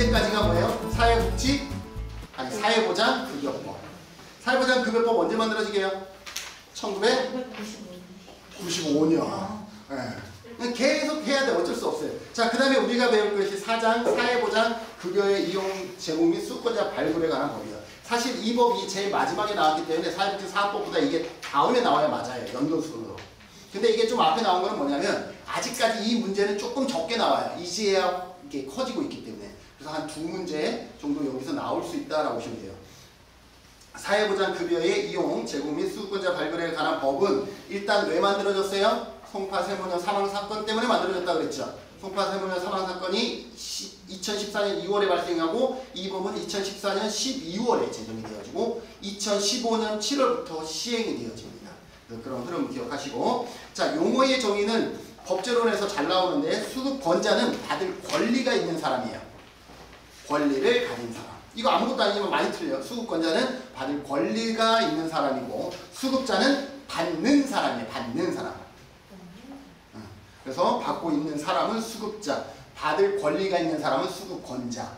이제까지가 뭐예요? 사회보장급여법. 사회보장급여법 언제 만들어지게요? 1995년. 네. 계속 해야 돼. 어쩔 수 없어요. 자, 그 다음에 우리가 배울 것이 4장 사회보장급여의 이용, 제공 및 수급권자 발굴에 관한 법이에요. 사실 이 법이 제일 마지막에 나왔기 때문에 사회복지사업법보다 이게 다음에 나와야 맞아요. 연도순으로. 근데 이게 좀 앞에 나온 거는 뭐냐면 아직까지 이 문제는 조금 적게 나와요. 이제야 이게 커지고 있기 때문에. 그래서 한 2문제 정도 여기서 나올 수 있다라고 보시면 돼요. 사회보장급여의 이용, 제공 및 수급권자 발굴에 관한 법은 일단 왜 만들어졌어요? 송파 세모녀 사망사건 때문에 만들어졌다고 그랬죠. 송파 세모녀 사망사건이 2014년 2월에 발생하고 이 법은 2014년 12월에 제정이 되어지고 2015년 7월부터 시행이 되어집니다. 그런 흐름 기억하시고, 자, 용어의 정의는 법제론에서 잘 나오는데 수급권자는 받을 권리가 있는 사람이에요. 권리를 가진 사람. 이거 아무것도 아니지만 많이 틀려요. 수급권자는 받을 권리가 있는 사람이고 수급자는 받는 사람이에요. 받는 사람. 그래서 받고 있는 사람은 수급자, 받을 권리가 있는 사람은 수급권자.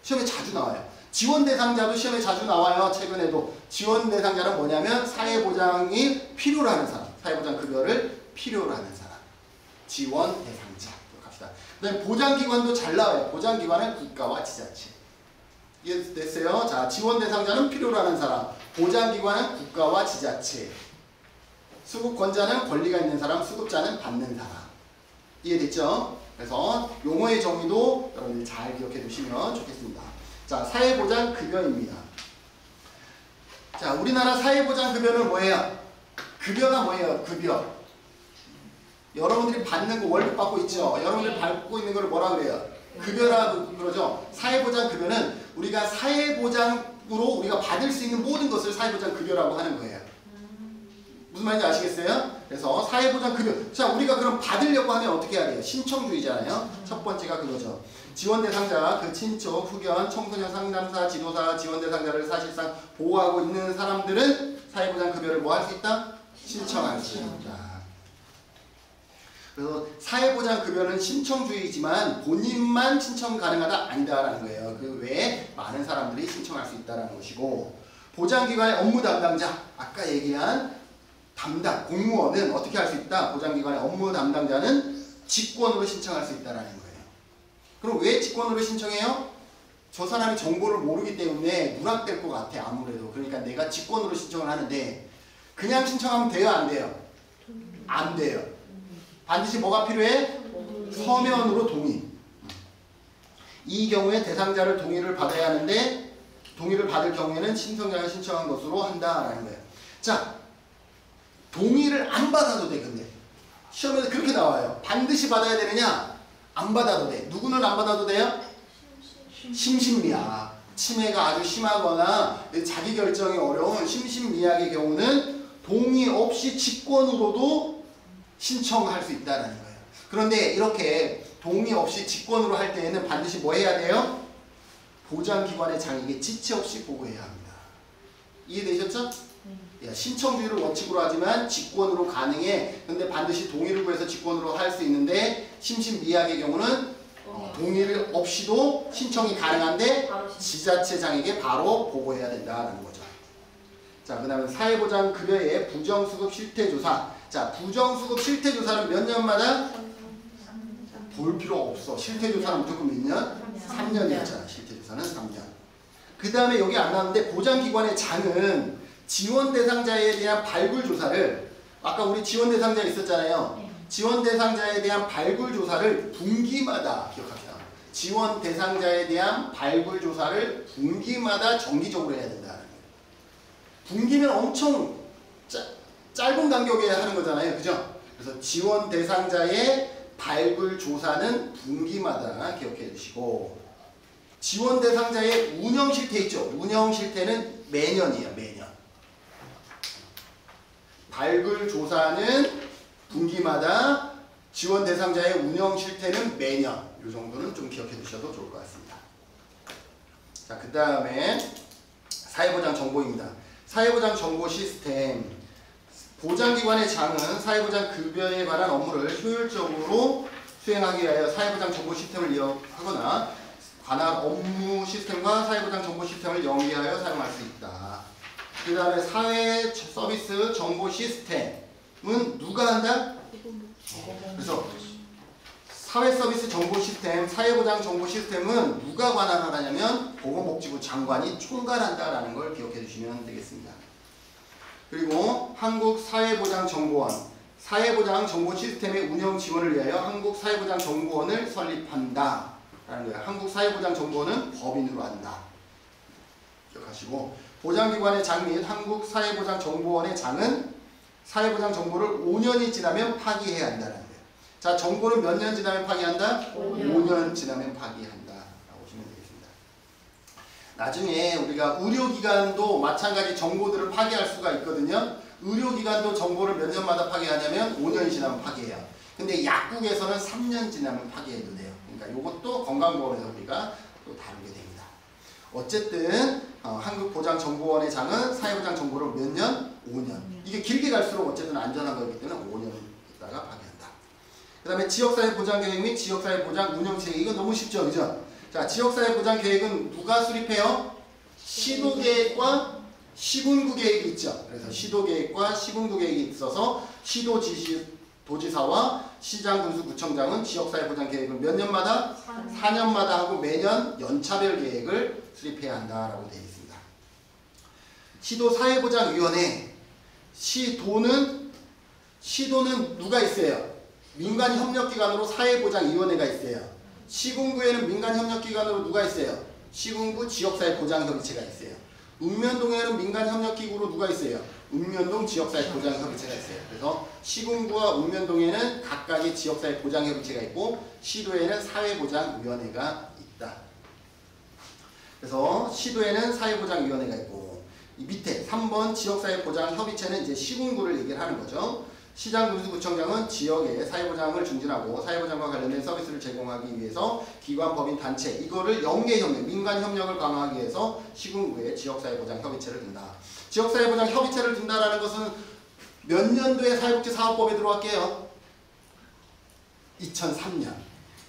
시험에 자주 나와요. 지원 대상자도 시험에 자주 나와요. 최근에도. 지원 대상자는 뭐냐면 사회보장이 필요로 하는 사람, 사회보장급여를 필요로 하는 사람. 지원 대상자. 기억합시다. 그다음에 보장기관도 잘 나와요. 보장기관은 국가와 지자체. 이해됐어요? 자, 지원 대상자는 필요로 하는 사람, 보장기관은 국가와 지자체. 수급권자는 권리가 있는 사람, 수급자는 받는 사람. 이해됐죠? 그래서 용어의 정의도 여러분들 잘 기억해 두시면 좋겠습니다. 자, 사회보장급여입니다. 자, 우리나라 사회보장급여는 뭐예요? 급여가 뭐예요? 급여. 여러분들이 받는 거 월급 받고 있죠? 여러분들이 받고 있는 걸 뭐라 그래요? 급여라고 그러죠? 사회보장급여는 우리가 사회보장으로 우리가 받을 수 있는 모든 것을 사회보장급여라고 하는 거예요. 무슨 말인지 아시겠어요? 그래서 사회보장급여. 자, 우리가 그럼 받으려고 하면 어떻게 해야 돼요? 신청주의잖아요. 첫 번째가 그거죠. 지원 대상자, 그 친척, 후견, 청소년 상담사, 지도사, 지원 대상자를 사실상 보호하고 있는 사람들은 사회보장급여를 뭐 할 수 있다? 신청할 수 있다. 그래서 사회보장급여는 신청주의지만 본인만 신청 가능하다? 아니다라는 거예요. 그 외에 많은 사람들이 신청할 수 있다는 것이고, 보장기관의 업무 담당자, 아까 얘기한 담당, 공무원은 어떻게 할 수 있다? 보장기관의 업무 담당자는 직권으로 신청할 수 있다는 거예요. 그럼 왜 직권으로 신청해요? 저 사람이 정보를 모르기 때문에 누락될 것 같아, 아무래도. 그러니까 내가 직권으로 신청을 하는데 그냥 신청하면 돼요? 안 돼요? 안 돼요. 반드시 뭐가 필요해? 서면으로 동의. 이 경우에 대상자를 동의를 받아야 하는데 동의를 받을 경우에는 신청자가 신청한 것으로 한다라는 거예요. 자, 동의를 안 받아도 돼. 근데 시험에서 그렇게 나와요. 반드시 받아야 되느냐? 안 받아도 돼. 누구는 안 받아도 돼요? 심신미약. 치매가 아주 심하거나 자기 결정이 어려운 심신미약의 경우는 동의 없이 직권으로도 신청할 수 있다는 거예요. 그런데 이렇게 동의 없이 직권으로 할 때에는 반드시 뭐 해야 돼요? 보장기관의 장에게 지체 없이 보고해야 합니다. 이해되셨죠? 신청주의를 원칙으로 하지만 직권으로 가능해. 근데 반드시 동의를 구해서 직권으로 할 수 있는데 심신미약의 경우는 동의를 없이도 신청이 가능한데 지자체장에게 바로 보고해야 된다는 거죠. 자, 그 다음에 사회보장급여의 부정수급 실태조사. 자, 부정수급 실태조사는 몇 년마다? 볼 필요 없어. 실태조사는 무조건 몇 년? 3년이었잖아. 실태조사는 3년. 그 다음에 여기 안 나왔는데 보장기관의 장은 지원 대상자에 대한 발굴 조사를, 아까 우리 지원 대상자 있었잖아요. 지원 대상자에 대한 발굴 조사를 분기마다, 기억합시다. 지원 대상자에 대한 발굴 조사를 분기마다 정기적으로 해야 된다는 거예요. 분기면 엄청 짧은 간격에 하는 거잖아요. 그죠? 그래서 지원 대상자의 발굴 조사는 분기마다 기억해 주시고, 지원 대상자의 운영 실태 있죠? 운영 실태는 매년이에요. 매년. 발굴 조사는 분기마다, 지원 대상자의 운영 실태는 매년. 이 정도는 좀 기억해 두셔도 좋을 것 같습니다. 자, 그 다음에 사회보장 정보입니다. 사회보장 정보 시스템. 보장기관의 장은 사회보장 급여에 관한 업무를 효율적으로 수행하기 위하여 사회보장 정보 시스템을 이용하거나 관할 업무 시스템과 사회보장 정보 시스템을 연계하여 사용할 수 있다. 그 다음에 사회 서비스 정보 시스템은 누가 한다? 그래서 사회 서비스 정보 시스템, 사회보장 정보 시스템은 누가 관할하냐면 보건복지부 장관이 총괄한다라는 걸 기억해 주시면 되겠습니다. 그리고 한국사회보장정보원, 사회보장 정보 시스템의 운영 지원을 위하여 한국사회보장정보원을 설립한다 라는 거예요. 한국사회보장정보원은 법인으로 한다. 기억하시고, 보장기관의 장 및 한국사회보장정보원의 장은 사회보장 정보를 5년이 지나면 파기해야 한다는 거예요. 자, 정보는 몇 년 지나면 파기한다? 5년 지나면 파기한다 라고 보시면 되겠습니다. 나중에 우리가 의료기관도 마찬가지 정보들을 파기할 수가 있거든요. 의료기관도 정보를 몇 년마다 파기하냐면 5년이 지나면 파기해요. 근데 약국에서는 3년 지나면 파기해도 돼요. 그러니까 이것도 건강보험에서 우리가 또 다루게 됩니다. 어쨌든 한국보장정보원의 장은 사회보장 정보를 몇 년? 5년. 이게 길게 갈수록 어쨌든 안전한 거기 때문에 5년 있다가 파기한다. 그 다음에 지역사회보장계획 및 지역사회보장 운영체계. 이건 너무 쉽죠, 그죠? 자, 지역사회보장계획은 누가 수립해요? 시도계획과 시군구계획이 있죠. 그래서 시도계획과 시군구계획이 있어서 도지사와 시장군수구청장은 지역사회보장계획을 몇 년마다? 4년마다 하고 매년 연차별 계획을 수립해야 한다라고 되어 있습니다. 시도사회보장위원회. 시도는 누가 있어요? 민간협력기관으로 사회보장위원회가 있어요. 시군구에는 민간협력기관으로 누가 있어요? 시군구 지역사회보장협의체가 있어요. 읍면동에는 민간협력기구로 누가 있어요? 읍면동 지역사회보장협의체가 있어요. 그래서 시군구와 읍면동에는 각각의 지역사회보장협의체가 있고 시도에는 사회보장위원회가 있다. 그래서 시도에는 사회보장위원회가 있고 이 밑에 3번 지역사회보장협의체는 이제 시군구를 얘기를 하는 거죠. 시장군수구청장은 지역에 사회보장을 증진하고 사회보장과 관련된 서비스를 제공하기 위해서 기관, 법인, 단체 이거를 연계협력, 민간협력을 강화하기 위해서 시군구에 지역사회보장협의체를 둔다. 지역사회보장협의체를 둔다라는 것은 몇 년도에 사회복지사업법에 들어갈게요? 2003년.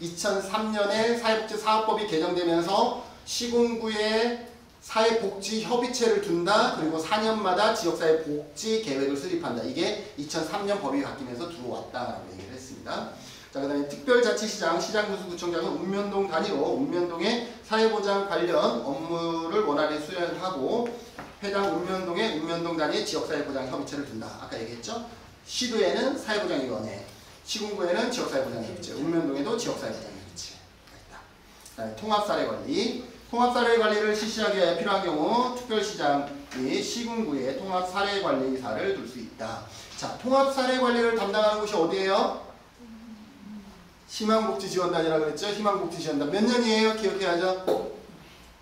2003년에 사회복지사업법이 개정되면서 시군구에 사회복지협의체를 둔다. 그리고 4년마다 지역사회복지계획을 수립한다. 이게 2003년 법이 바뀌면서 들어왔다라고 얘기를 했습니다. 자, 그 다음에 특별자치시장, 시장군수구청장은 읍면동 단위로 읍면동의 사회보장 관련 업무를 원활히 수행하고 해당 읍면동의 읍면동 단위의 지역사회보장협의체를 둔다. 아까 얘기했죠? 시도에는 사회보장위원회, 시군구에는 지역사회보장협의체, 읍면동에도 지역사회보장협의체가 있다. 그다음에 통합사례관리. 통합사례관리를 실시하기 필요한 경우 특별시장이 시군구에 통합사례관리사를 둘 수 있다. 자, 통합사례관리를 담당하는 곳이 어디예요? 희망복지지원단이라고 그랬죠? 희망복지지원단. 몇 년이에요? 기억해야죠?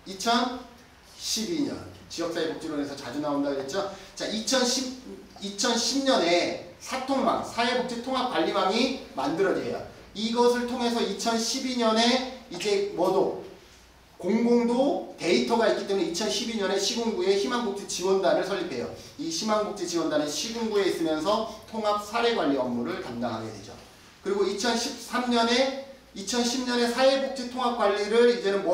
2012년. 지역사회복지론에서 자주 나온다 그랬죠? 자, 2010년에 사통망, 사회복지통합관리망이 만들어져요. 이것을 통해서 2012년에 이제 공공도 데이터가 있기 때문에 2012년에 시군구에 희망복지지원단을 설립해요. 이 희망복지지원단은 시군구에 있으면서 통합사례관리 업무를 담당하게 되죠. 그리고 2010년에 사회복지통합관리를 이제는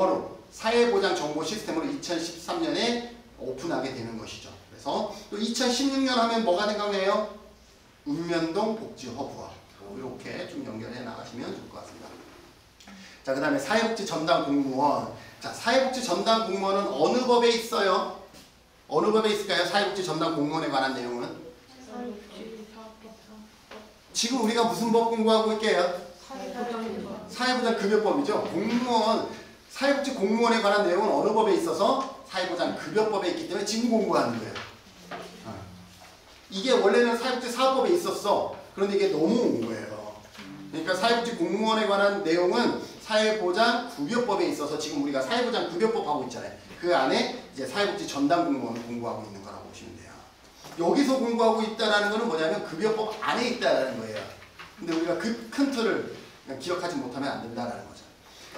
사회보장 정보 시스템으로 2013년에 오픈하게 되는 것이죠. 그래서 또 2016년 하면 뭐가 생각나요? 읍면동 복지허브와 이렇게 좀 연결해 나가시면 좋을 것 같습니다. 자, 그 다음에 사회복지 전담 공무원. 자, 사회복지 전담 공무원은 어느 법에 있어요? 어느 법에 있을까요? 사회복지 전담 공무원에 관한 내용은? 지금 우리가 무슨 법 공부하고 있게요? 사회보장급여법이죠. 공무원, 사회복지 공무원에 관한 내용은 어느 법에 있어서? 사회보장급여법에 있기 때문에 지금 공부하는 거예요. 이게 원래는 사회복지 사업법에 있었어. 그런데 이게 넘어온 거예요. 그러니까 사회복지 공무원에 관한 내용은 사회보장급여법에 있어서 지금 우리가 사회보장급여법 하고 있잖아요. 그 안에 이제 사회복지 전담 공무원을 공부하고 있는 거라고 보시면 돼요. 여기서 공부하고 있다는 것은 뭐냐면 급여법 안에 있다는 거예요. 근데 우리가 그 큰 틀을 기억하지 못하면 안 된다는 거죠.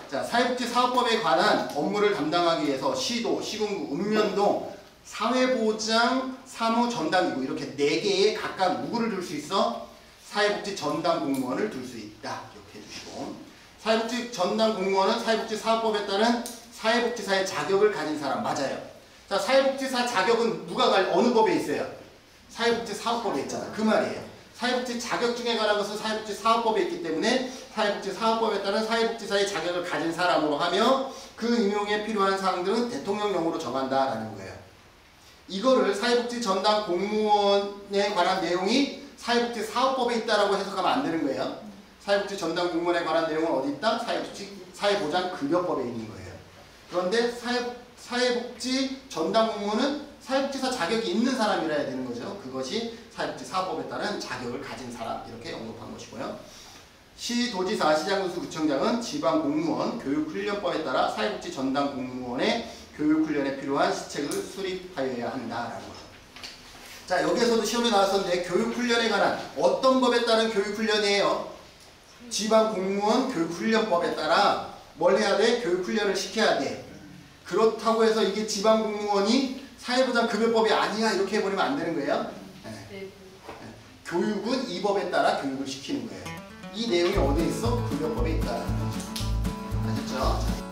자, 사회복지 사업법에 관한 업무를 담당하기 위해서 시도, 시군구, 읍면동, 사회보장 사무 전담기구 이렇게 4개의 각각 누구를 둘 수 있어? 사회복지 전담 공무원을 둘 수 있다. 기억해 주시고 사회복지 전담 공무원은 사회복지사업법에 따른 사회복지사의 자격을 가진 사람. 맞아요. 자, 사회복지사 자격은 어느 법에 있어요? 사회복지사업법에 있잖아. 그 말이에요. 사회복지 자격증에 관한 것은 사회복지사업법에 있기 때문에 사회복지사업법에 따른 사회복지사의 자격을 가진 사람으로 하며 그 임용에 필요한 사항들은 대통령령으로 정한다라는 거예요. 이거를 사회복지 전담 공무원에 관한 내용이 사회복지사업법에 있다라고 해석하면 안 되는 거예요. 사회복지 전담 공무원에 관한 내용은 어디 있다? 사회보장급여법에 있는 거예요. 그런데 사회복지 전담 공무원은 사회복지사 자격이 있는 사람이라 해야 되는 거죠. 그것이 사회복지사업법에 따른 자격을 가진 사람, 이렇게 언급한 것이고요. 시도지사, 시장군수, 구청장은 지방공무원 교육훈련법에 따라 사회복지 전담 공무원의 교육훈련에 필요한 시책을 수립하여야 한다라는 거죠. 자, 여기에서도 시험에 나왔었는데 교육훈련에 관한 어떤 법에 따른 교육훈련이에요? 지방공무원 교육훈련법에 따라 뭘 해야 돼? 교육훈련을 시켜야 돼. 그렇다고 해서 이게 지방공무원이 사회보장급여법이 아니야 이렇게 해버리면 안 되는 거예요. 네. 교육은 이 법에 따라 교육을 시키는 거예요. 이 내용이 어디에 있어? 급여법에 있다. 아셨죠?